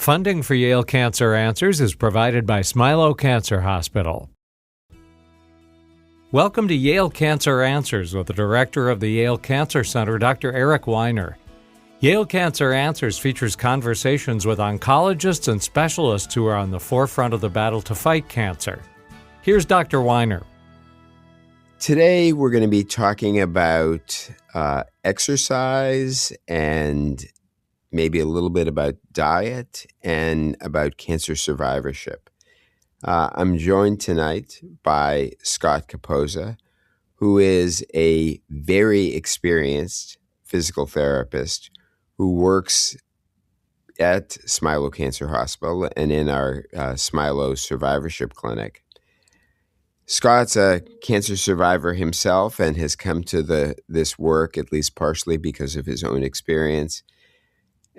Funding for Yale Cancer Answers is provided by Smilow Cancer Hospital. Welcome to Yale Cancer Answers with the director of the Yale Cancer Center, Dr. Eric Weiner. Yale Cancer Answers features conversations with oncologists and specialists who are on the forefront of the battle to fight cancer. Here's Dr. Weiner. Today, we're going to be talking about exercise and maybe a little bit about diet and about cancer survivorship. I'm joined tonight by Scott Capozza, who is a very experienced physical therapist who works at Smilow Cancer Hospital and in our Smilow Survivorship Clinic. Scott's a cancer survivor himself and has come to this work at least partially because of his own experience.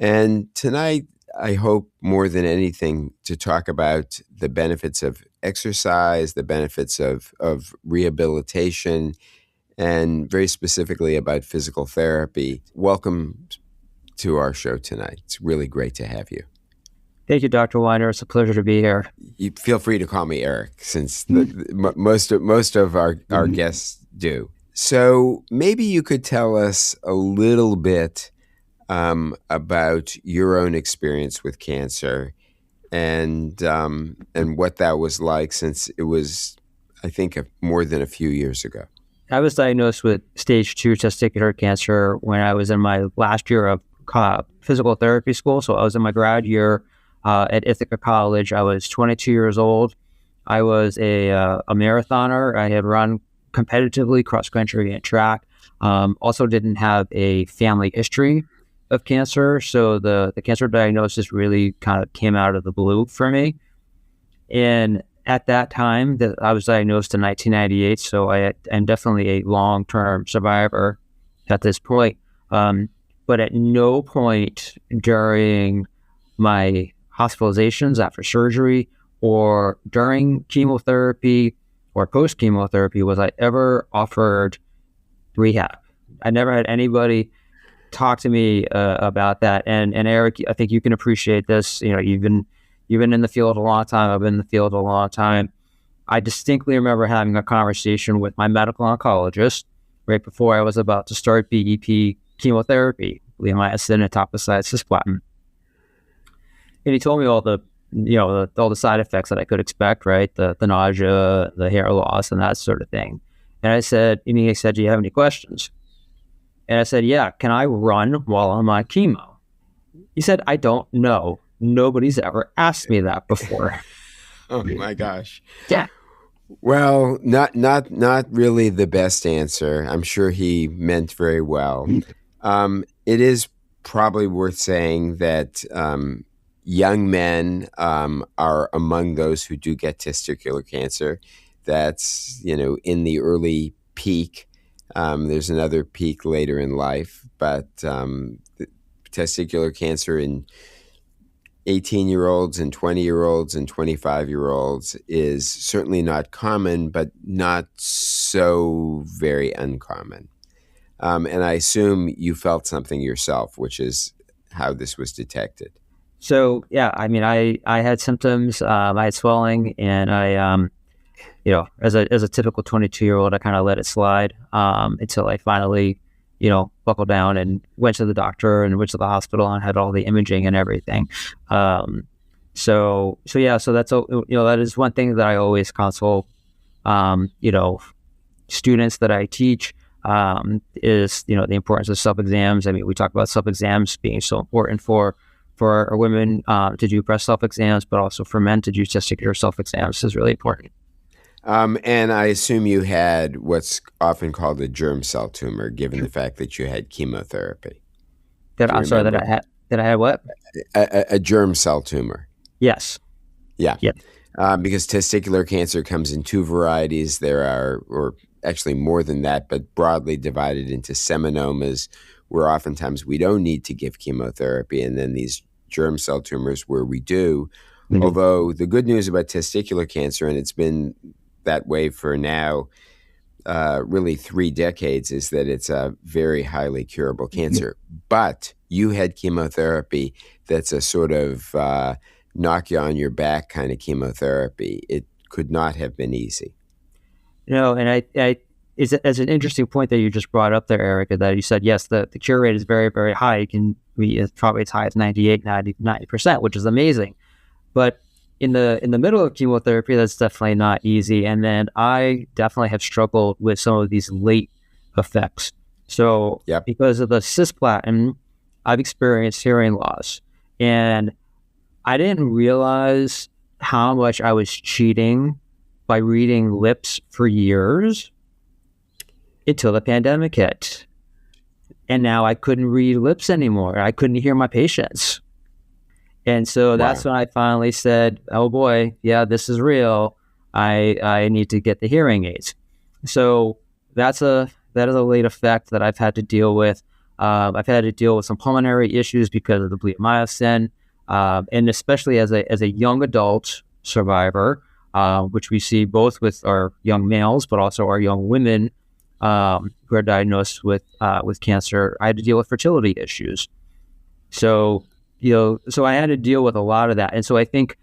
And tonight, I hope more than anything to talk about the benefits of exercise, the benefits of rehabilitation, and very specifically about physical therapy. Welcome to our show tonight. It's really great to have you. Thank you, Dr. Weiner. It's a pleasure to be here. You feel free to call me Eric, since most of our guests do. So maybe you could tell us a little bit about your own experience with cancer and what that was like, since it was, I think, more than a few years ago. I was diagnosed with stage 2 testicular cancer when I was in my last year of physical therapy school. So I was in my grad year at Ithaca College. I was 22 years old. I was a marathoner. I had run competitively cross country and track. Also didn't have a family history of cancer. So the cancer diagnosis really kind of came out of the blue for me. And at that time that I was diagnosed in 1998, so I'm definitely a long-term survivor at this point. But at no point during my hospitalizations after surgery or during chemotherapy or post-chemotherapy was I ever offered rehab. I never had anybody talk to me about that. And Eric, I think you can appreciate this. You know, you've been in the field a long time. I've been in the field a long time. I distinctly remember having a conversation with my medical oncologist right before I was about to start BEP chemotherapy, bleomycin and etoposide cisplatin. And he told me all the side effects that I could expect, right? The nausea, the hair loss, and that sort of thing. And he said, do you have any questions? And I said, yeah, can I run while I'm on chemo? He said, I don't know. Nobody's ever asked me that before. Oh my gosh. Yeah. Well, not really the best answer. I'm sure he meant very well. It is probably worth saying that young men are among those who do get testicular cancer. That's, in the early peak. There's another peak later in life, but testicular cancer in 18-year-olds and 20-year-olds and 25-year-olds is certainly not common, but not so very uncommon. And I assume you felt something yourself, which is how this was detected. So, yeah, I mean, I had symptoms. I had swelling, and I as a typical 22-year-old, I kind of let it slide until I finally, buckled down and went to the doctor and went to the hospital and had all the imaging and everything. So that's, that is one thing that I always counsel, students that I teach is, the importance of self-exams. I mean, we talk about self-exams being so important for women to do breast self-exams, but also for men to do testicular self-exams is really important. And I assume you had what's often called a germ cell tumor, given the fact that you had chemotherapy. That I had what? A germ cell tumor. Yes. Yeah. Because testicular cancer comes in two varieties. There are, or actually more than that, but broadly divided into seminomas, where oftentimes we don't need to give chemotherapy, and then these germ cell tumors where we do. Mm-hmm. Although the good news about testicular cancer, and it's been that way for now really 3 decades is that it's a very highly curable cancer. But you had chemotherapy that's a sort of knock you on your back kind of chemotherapy. It could not have been easy. And it's an interesting point that you just brought up there, Eric, that you said, yes, the cure rate is very, very high. It can be probably as high as 98, 90%, which is amazing. But in the middle of chemotherapy, that's definitely not easy. And then I definitely have struggled with some of these late effects. So because of the cisplatin, I've experienced hearing loss. And I didn't realize how much I was cheating by reading lips for years until the pandemic hit. And now I couldn't read lips anymore. I couldn't hear my patients. And so that's when I finally said, oh boy, yeah, this is real. I need to get the hearing aids. So that is a late effect that I've had to deal with. I've had to deal with some pulmonary issues because of the bleomycin, and especially as a young adult survivor, which we see both with our young males, but also our young women who are diagnosed with cancer. I had to deal with fertility issues. So I had to deal with a lot of that. And so I think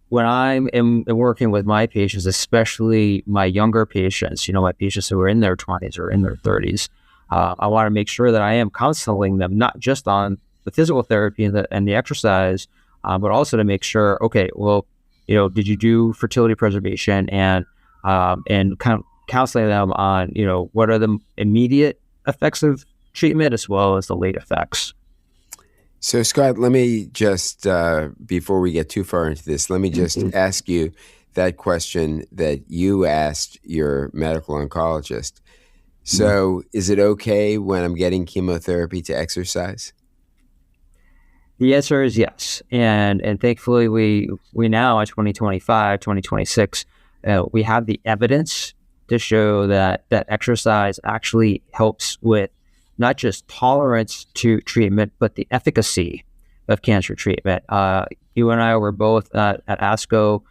when I'm working with my patients, especially my younger patients, my patients who are in their 20s or in their 30s, I want to make sure that I am counseling them, not just on the physical therapy and the exercise, but also to make sure, okay, well, did you do fertility preservation and kind of counseling them on, what are the immediate effects of treatment as well as the late effects. So, Scott, let me just, before we get too far into this, let me just ask you that question that you asked your medical oncologist. So, is it okay when I'm getting chemotherapy to exercise? The answer is yes. And thankfully, we now in 2025, 2026, we have the evidence to show that exercise actually helps with not just tolerance to treatment, but the efficacy of cancer treatment. You and I were both at ASCO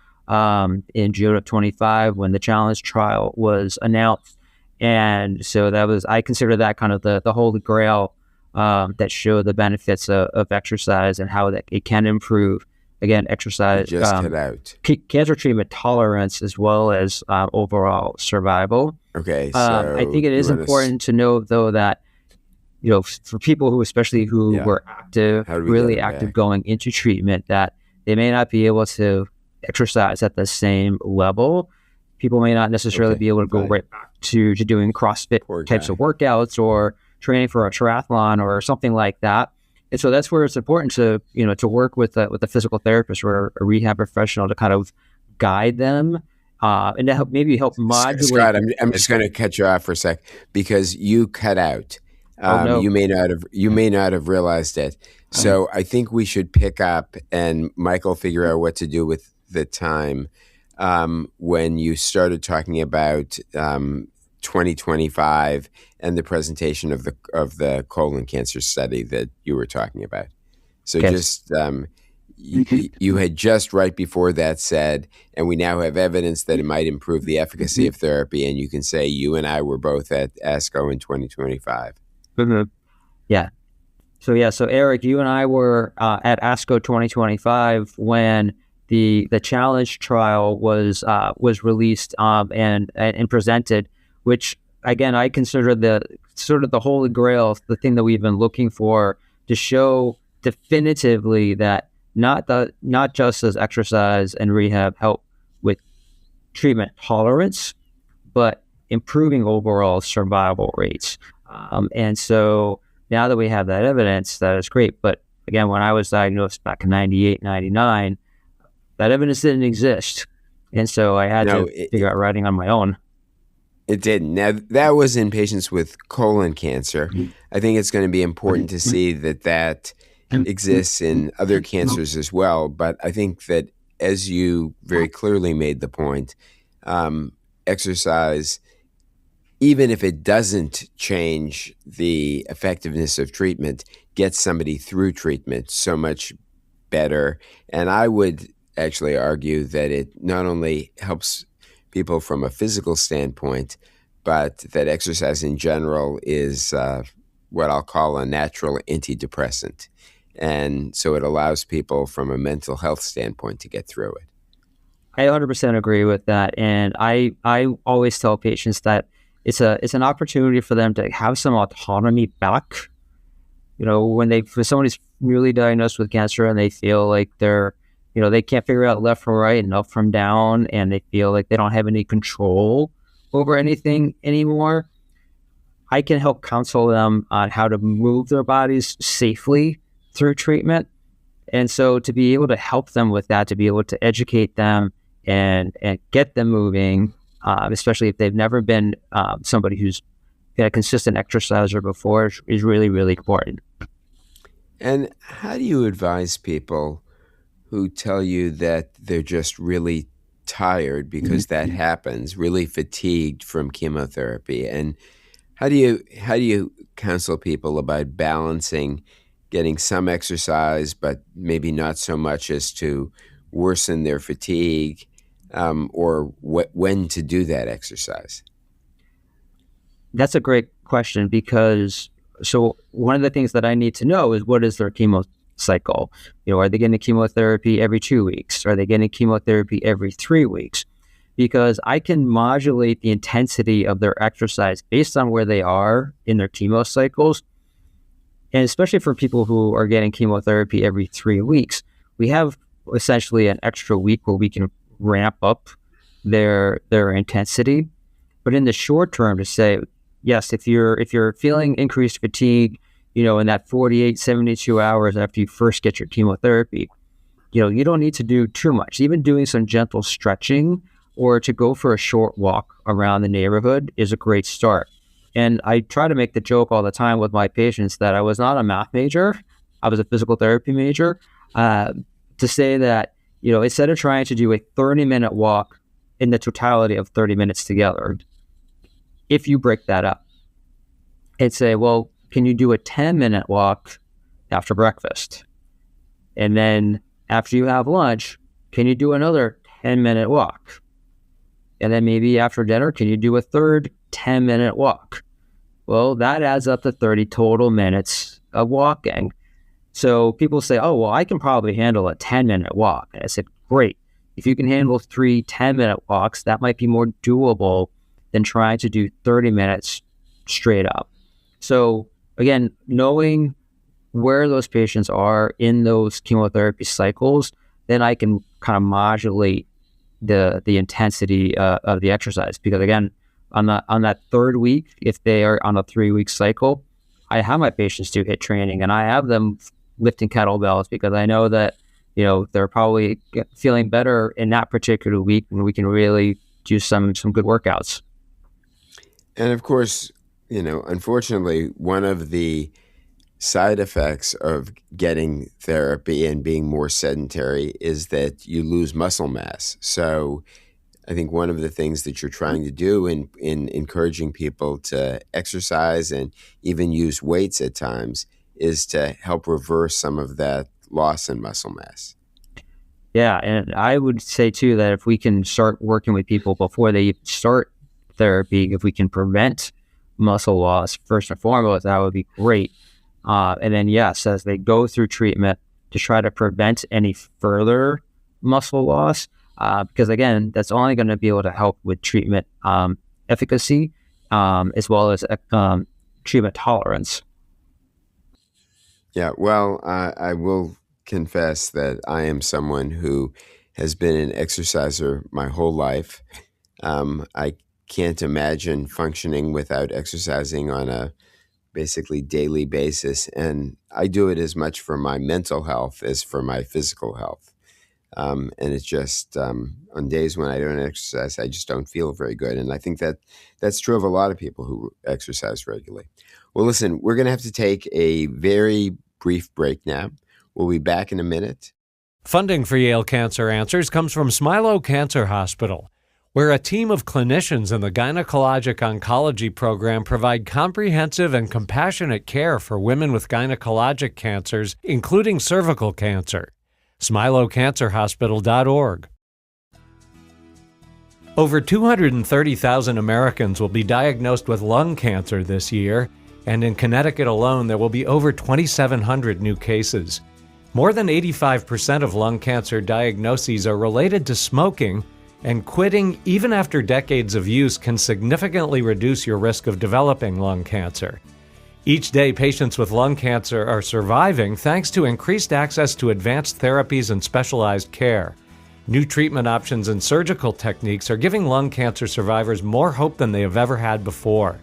in June of 25 when the challenge trial was announced. And so I consider that kind of the holy grail that show the benefits of exercise and how that it can improve, again, exercise, cancer treatment tolerance, as well as overall survival. Okay. So I think it is important to know, though, that for people who were active, really active going into treatment, that they may not be able to exercise at the same level. People may not necessarily be able to go right back to doing CrossFit types of workouts or training for a triathlon or something like that. And so that's where it's important to work with a physical therapist or a rehab professional to kind of guide them and to help modulate. Scott, I'm just going to cut you off for a sec because you cut out. No. You may not have realized it. So I think we should pick up and Michael figure out what to do with the time when you started talking about 2025 and the presentation of the colon cancer study that you were talking about. So just you had just right before that said, and we now have evidence that it might improve the efficacy of therapy, and you can say you and I were both at ASCO in 2025. Yeah. So Eric, you and I were at ASCO 2025 when the challenge trial was released and presented, which again I consider the sort of the holy grail, the thing that we've been looking for to show definitively that not just as exercise and rehab help with treatment tolerance, but improving overall survival rates. And so now that we have that evidence, that is great. But again, when I was diagnosed back in 98, 99, that evidence didn't exist. And so I had to figure out writing on my own. It didn't. Now, that was in patients with colon cancer. I think it's going to be important to see that exists in other cancers as well. But I think that, as you very clearly made the point, exercise, even if it doesn't change the effectiveness of treatment, gets somebody through treatment so much better. And I would actually argue that it not only helps people from a physical standpoint, but that exercise in general is what I'll call a natural antidepressant. And so it allows people from a mental health standpoint to get through it. I 100% agree with that. And I always tell patients that it's an opportunity for them to have some autonomy back. When somebody's newly diagnosed with cancer and they feel like they can't figure out left from right and up from down, and they feel like they don't have any control over anything anymore, I can help counsel them on how to move their bodies safely through treatment. And so to be able to help them with that, to be able to educate them and get them moving, especially if they've never been somebody who's been a consistent exerciser before, is really, really important. And how do you advise people who tell you that they're just really tired, because that happens, really fatigued from chemotherapy? And how do you counsel people about balancing getting some exercise, but maybe not so much as to worsen their fatigue, or when to do that exercise? That's a great question, because one of the things that I need to know is, what is their chemo cycle? Are they getting chemotherapy every 2 weeks? Are they getting chemotherapy every 3 weeks? Because I can modulate the intensity of their exercise based on where they are in their chemo cycles. And especially for people who are getting chemotherapy every 3 weeks, we have essentially an extra week where we can ramp up their intensity. But in the short term, to say, yes, if you're feeling increased fatigue, in that 48, 72 hours after you first get your chemotherapy, you don't need to do too much. Even doing some gentle stretching or to go for a short walk around the neighborhood is a great start. And I try to make the joke all the time with my patients that I was not a math major, I was a physical therapy major, to say that, instead of trying to do a 30-minute walk in the totality of 30 minutes together, if you break that up and say, well, can you do a 10-minute walk after breakfast? And then after you have lunch, can you do another 10-minute walk? And then maybe after dinner, can you do a third 10-minute walk? Well, that adds up to 30 total minutes of walking. So people say, oh, well, I can probably handle a 10-minute walk. And I said, great. If you can handle 3 10-minute walks, that might be more doable than trying to do 30 minutes straight up. So again, knowing where those patients are in those chemotherapy cycles, then I can kind of modulate the intensity of the exercise. Because again, on that third week, if they are on a 3-week cycle, I have my patients do HIIT training, and I have them lifting kettlebells, because I know that they're probably feeling better in that particular week, and we can really do some good workouts. And of course, unfortunately, one of the side effects of getting therapy and being more sedentary is that you lose muscle mass. So I think one of the things that you're trying to do in encouraging people to exercise and even use weights at times is to help reverse some of that loss in muscle mass. Yeah, and I would say too that if we can start working with people before they start therapy, if we can prevent muscle loss first and foremost, that would be great. And then yes, as they go through treatment, to try to prevent any further muscle loss, because again, that's only going to be able to help with treatment efficacy, as well as treatment tolerance. Yeah, well, I will confess that I am someone who has been an exerciser my whole life. I can't imagine functioning without exercising on a basically daily basis. And I do it as much for my mental health as for my physical health. And it's just on days when I don't exercise, I just don't feel very good. And I think that that's true of a lot of people who exercise regularly. Well, listen, we're going to have to take a very brief break now. We'll be back in a minute. Funding for Yale Cancer Answers comes from Smilow Cancer Hospital, where a team of clinicians in the Gynecologic Oncology program provide comprehensive and compassionate care for women with gynecologic cancers, including cervical cancer. SmilowCancerHospital.org. Over 230,000 Americans will be diagnosed with lung cancer this year, and in Connecticut alone, there will be over 2,700 new cases. More than 85% of lung cancer diagnoses are related to smoking, and quitting even after decades of use can significantly reduce your risk of developing lung cancer. Each day, patients with lung cancer are surviving thanks to increased access to advanced therapies and specialized care. New treatment options and surgical techniques are giving lung cancer survivors more hope than they have ever had before.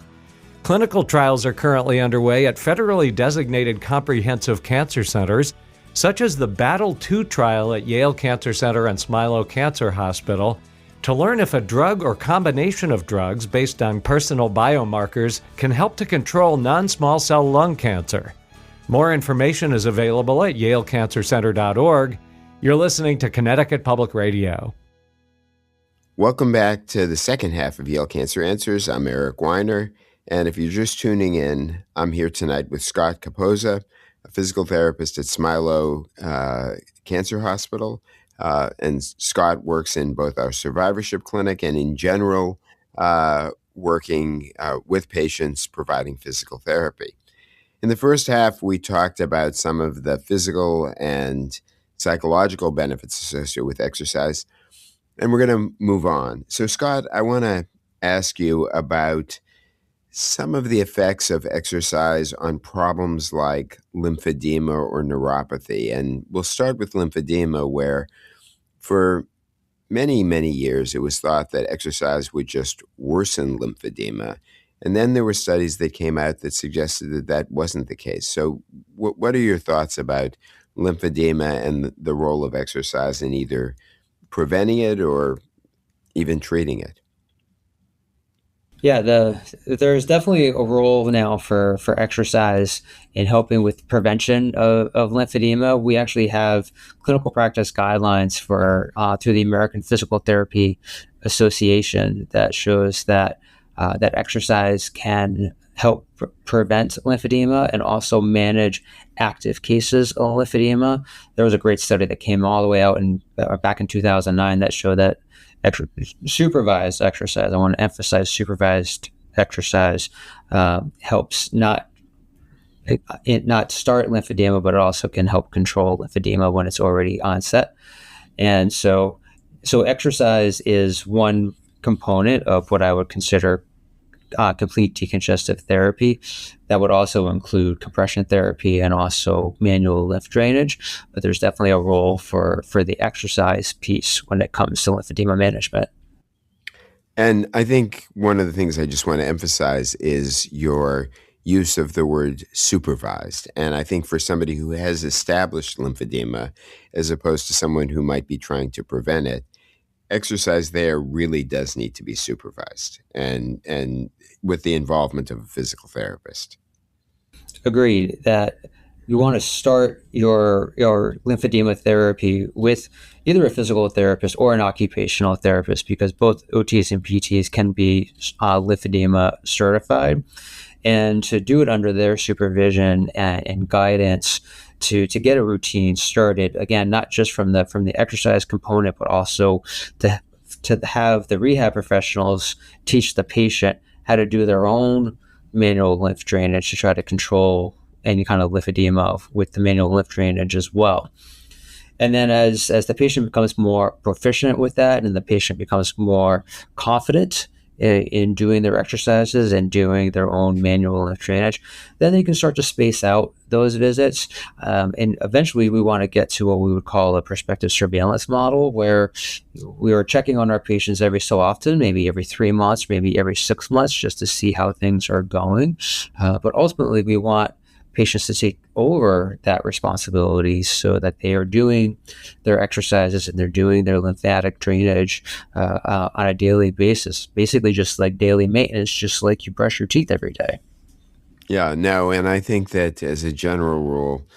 Clinical trials are currently underway at federally designated comprehensive cancer centers, such as the Battle II trial at Yale Cancer Center and Smilow Cancer Hospital, to learn if a drug or combination of drugs based on personal biomarkers can help to control non-small cell lung cancer. More information is available at yalecancercenter.org. You're listening to Connecticut Public Radio. Welcome back to the second half of Yale Cancer Answers. I'm Eric Weiner, and if you're just tuning in, I'm here tonight with Scott Capozza, a physical therapist at Smilow Cancer Hospital. And Scott works in both our survivorship clinic and in general, working with patients providing physical therapy. In the first half, we talked about some of the physical and psychological benefits associated with exercise, and we're going to move on. So, Scott, I want to ask you about some of the effects of exercise on problems like lymphedema or neuropathy. And we'll start with lymphedema, where for many, many years, it was thought that exercise would just worsen lymphedema. And then there were studies that came out that suggested that that wasn't the case. So what are your thoughts about lymphedema and the role of exercise in either preventing it or even treating it? Yeah, there's definitely a role now for exercise in helping with prevention of lymphedema. We actually have clinical practice guidelines for through the American Physical Therapy Association that shows that that exercise can help prevent lymphedema and also manage active cases of lymphedema. There was a great study that came all the way out back in 2009 that showed that supervised exercise, I want to emphasize supervised exercise, helps not start lymphedema, but it also can help control lymphedema when it's already onset. And so exercise is one component of what I would consider complete decongestive therapy. That would also include compression therapy and also manual lymph drainage. But there's definitely a role for the exercise piece when it comes to lymphedema management. And I think one of the things I just want to emphasize is your use of the word supervised. And I think for somebody who has established lymphedema, as opposed to someone who might be trying to prevent it, exercise there really does need to be supervised and with the involvement of a physical therapist. Agreed that you want to start your lymphedema therapy with either a physical therapist or an occupational therapist, because both OTs and PTs can be lymphedema certified, and to do it under their supervision and guidance to get a routine started, again, not just from the exercise component, but also to have the rehab professionals teach the patient how to do their own manual lymph drainage to try to control any kind of lymphedema with the manual lymph drainage as well. And then as the patient becomes more proficient with that and the patient becomes more confident in doing their exercises and doing their own manual lymph drainage, then they can start to space out those visits. And eventually we want to get to what we would call a prospective surveillance model, where we are checking on our patients every so often, maybe every 3 months, maybe every 6 months, just to see how things are going. But ultimately we want patients to take over that responsibility so that they are doing their exercises and they're doing their lymphatic drainage on a daily basis, basically just like daily maintenance, just like you brush your teeth every day. Yeah, no, and I think that as a general rule,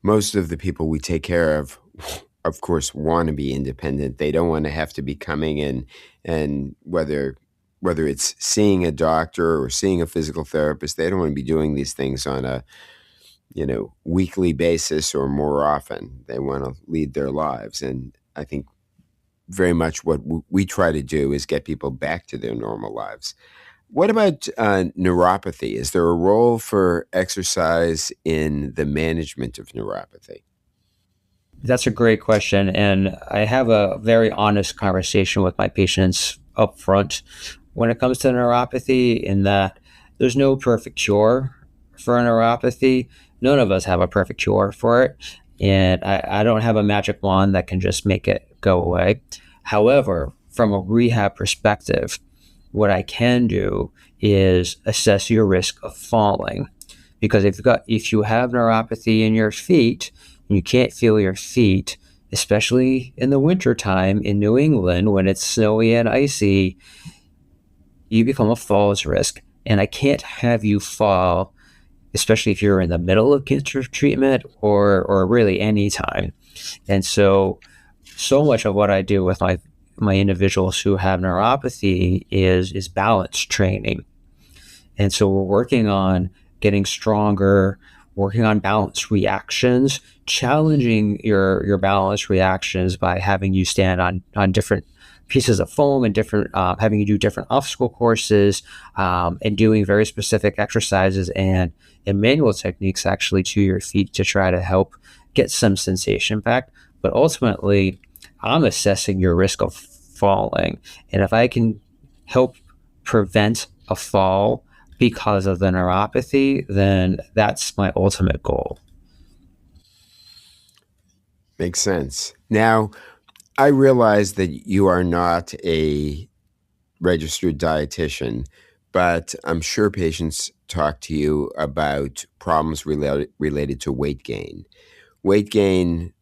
most of the people we take care of course, want to be independent. They don't want to have to be coming in, and whether it's seeing a doctor or seeing a physical therapist, they don't want to be doing these things on a weekly basis or more often. They want to lead their lives. And I think very much what we try to do is get people back to their normal lives. What about neuropathy? Is there a role for exercise in the management of neuropathy? That's a great question. And I have a very honest conversation with my patients up front when it comes to neuropathy, in that there's no perfect cure for neuropathy. None of us have a perfect cure for it. And I don't have a magic wand that can just make it go away. However, from a rehab perspective, what I can do is assess your risk of falling. Because if you have neuropathy in your feet, and you can't feel your feet, especially in the wintertime in New England when it's snowy and icy, you become a falls risk. And I can't have you fall, especially if you're in the middle of cancer treatment or really any time. And so much of what I do with my individuals who have neuropathy is balance training. And so we're working on getting stronger, working on balance reactions, challenging your balance reactions by having you stand on different pieces of foam and different, having you do different obstacle courses, and doing very specific exercises and manual techniques actually to your feet to try to help get some sensation back. But ultimately, I'm assessing your risk of falling. And if I can help prevent a fall because of the neuropathy, then that's my ultimate goal. Makes sense. Now, I realize that you are not a registered dietitian, but I'm sure patients talk to you about problems related to weight gain. Weight gain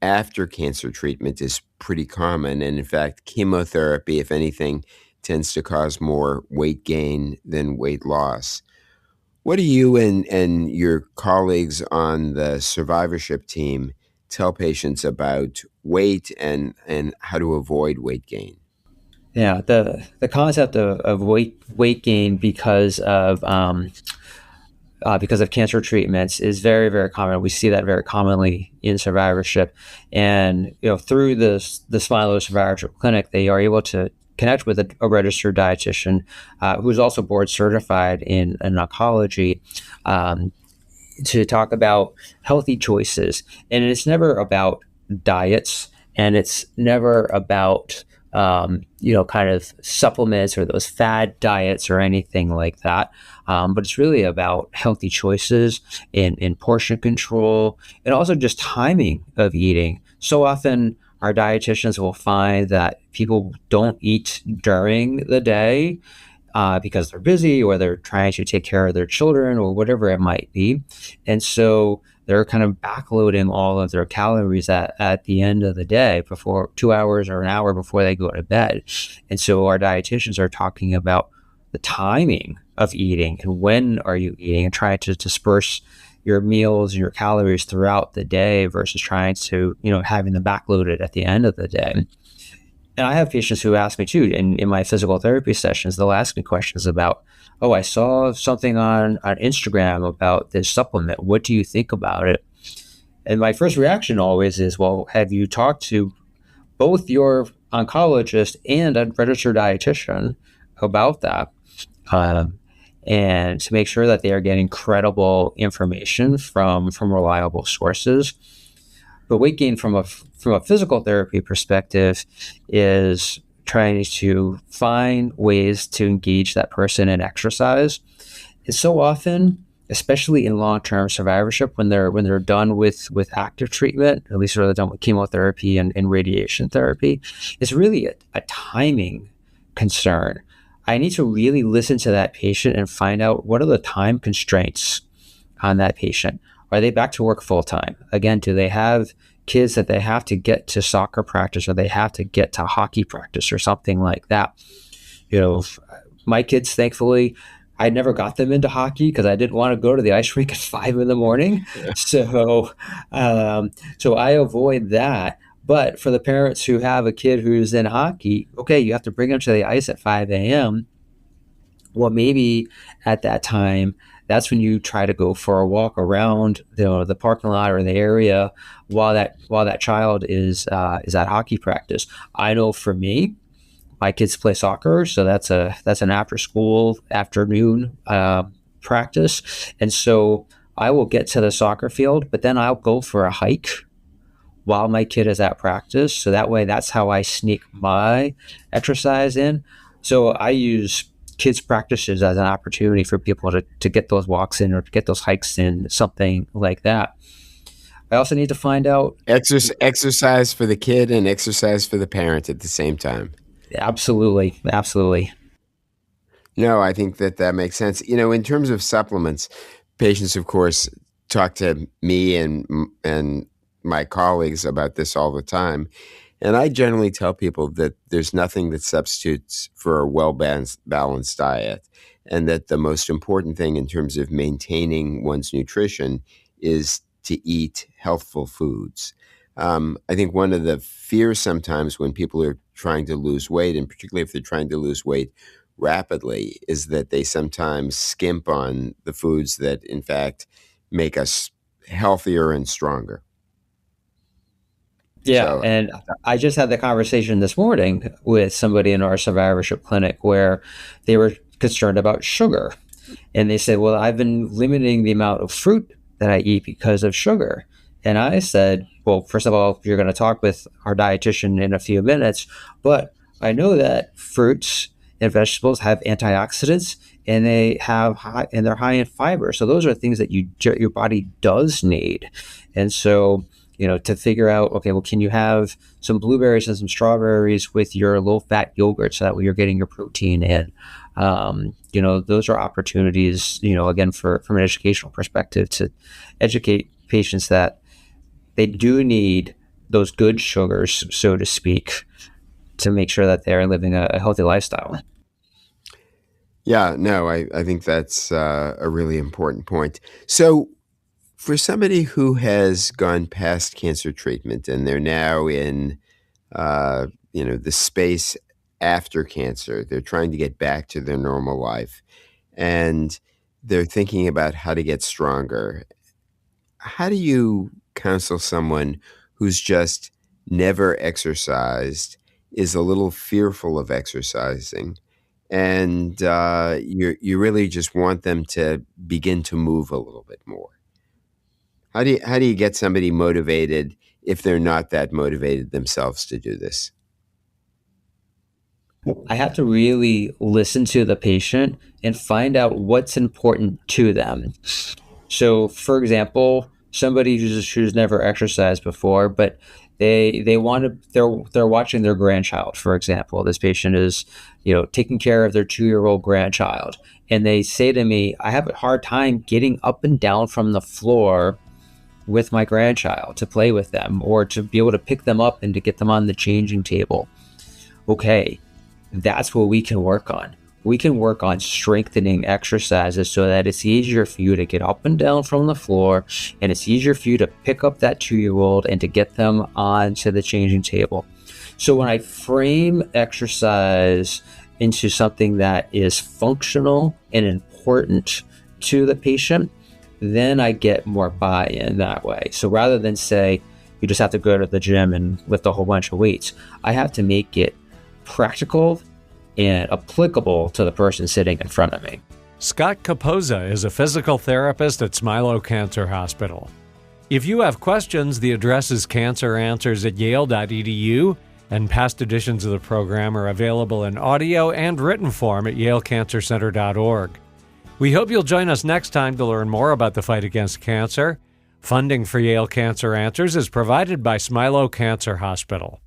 after cancer treatment is pretty common. And in fact, chemotherapy, if anything, tends to cause more weight gain than weight loss. What do you and your colleagues on the survivorship team tell patients about weight and how to avoid weight gain? Yeah, the concept of weight gain because of cancer treatments is very, very common. We see that very commonly in survivorship. And through the Smilow Survivorship Clinic, they are able to connect with a registered dietitian who is also board certified in oncology, to talk about healthy choices. And it's never about diets, and it's never about kind of supplements or those fad diets or anything like that. But it's really about healthy choices in portion control and also just timing of eating. So often our dietitians will find that people don't eat during the day because they're busy or they're trying to take care of their children or whatever it might be. And so they're kind of backloading all of their calories at the end of the day, before 2 hours or an hour before they go to bed. And so our dietitians are talking about the timing of eating and when are you eating, and trying to disperse your meals and your calories throughout the day versus trying to, having them backloaded at the end of the day. And I have patients who ask me too, in my physical therapy sessions, they'll ask me questions about, oh, I saw something on Instagram about this supplement. What do you think about it? And my first reaction always is, well, have you talked to both your oncologist and a registered dietitian about that? And to make sure that they are getting credible information from reliable sources. But weight gain from a physical therapy perspective is trying to find ways to engage that person in exercise. And so often, especially in long-term survivorship, when they're done with active treatment, at least when they're done with chemotherapy and radiation therapy, it's really a timing concern. I need to really listen to that patient and find out, what are the time constraints on that patient? Are they back to work full time? Again, do they have kids that they have to get to soccer practice, or they have to get to hockey practice or something like that? My kids, thankfully, I never got them into hockey because I didn't want to go to the ice rink at 5 a.m. Yeah. So I avoid that. But for the parents who have a kid who's in hockey, okay, you have to bring them to the ice at 5 a.m. Well, maybe at that time that's when you try to go for a walk around the parking lot or the area while that child is at hockey practice. I know for me, my kids play soccer, so that's an after school afternoon practice, and so I will get to the soccer field, but then I'll go for a hike while my kid is at practice. So that way, that's how I sneak my exercise in. So I use kids' practices as an opportunity for people to get those walks in or to get those hikes in, something like that. I also need to find out Exercise for the kid and exercise for the parent at the same time. Absolutely. No, I think that makes sense. In terms of supplements, patients, of course, talk to me and my colleagues about this all the time. And I generally tell people that there's nothing that substitutes for a well-balanced diet, and that the most important thing in terms of maintaining one's nutrition is to eat healthful foods. I think one of the fears sometimes when people are trying to lose weight, and particularly if they're trying to lose weight rapidly, is that they sometimes skimp on the foods that, in fact, make us healthier and stronger. Yeah, So, and I just had the conversation this morning with somebody in our survivorship clinic where they were concerned about sugar. And they said, well, I've been limiting the amount of fruit that I eat because of sugar. And I said, well, first of all, you're going to talk with our dietitian in a few minutes, but I know that fruits and vegetables have antioxidants, and they're high in fiber. So those are things that your body does need. And so, to figure out, okay, well, can you have some blueberries and some strawberries with your low-fat yogurt so that way you're getting your protein in? Those are opportunities, again, from an educational perspective, to educate patients that they do need those good sugars, so to speak, to make sure that they're living a healthy lifestyle. yeah, no, I think that's a really important point. So, for somebody who has gone past cancer treatment and they're now in, the space after cancer, they're trying to get back to their normal life, and they're thinking about how to get stronger. How do you counsel someone who's just never exercised, is a little fearful of exercising, and you really just want them to begin to move a little bit more? How do you get somebody motivated if they're not that motivated themselves to do this? I have to really listen to the patient and find out what's important to them. So, for example, somebody who's never exercised before, but they want to they're watching their grandchild. For example, this patient is taking care of their 2-year-old grandchild, and they say to me, "I have a hard time getting up and down from the floor with my grandchild to play with them, or to be able to pick them up and to get them on the changing table." Okay, that's what we can work on. We can work on strengthening exercises so that it's easier for you to get up and down from the floor, and it's easier for you to pick up that 2-year-old and to get them onto the changing table. So when I frame exercise into something that is functional and important to the patient, then I get more buy-in that way. So rather than say, you just have to go to the gym and lift a whole bunch of weights, I have to make it practical and applicable to the person sitting in front of me. Scott Capozza is a physical therapist at Smilow Cancer Hospital. If you have questions, the address is canceranswers@yale.edu, and past editions of the program are available in audio and written form at yalecancercenter.org. We hope you'll join us next time to learn more about the fight against cancer. Funding for Yale Cancer Answers is provided by Smilow Cancer Hospital.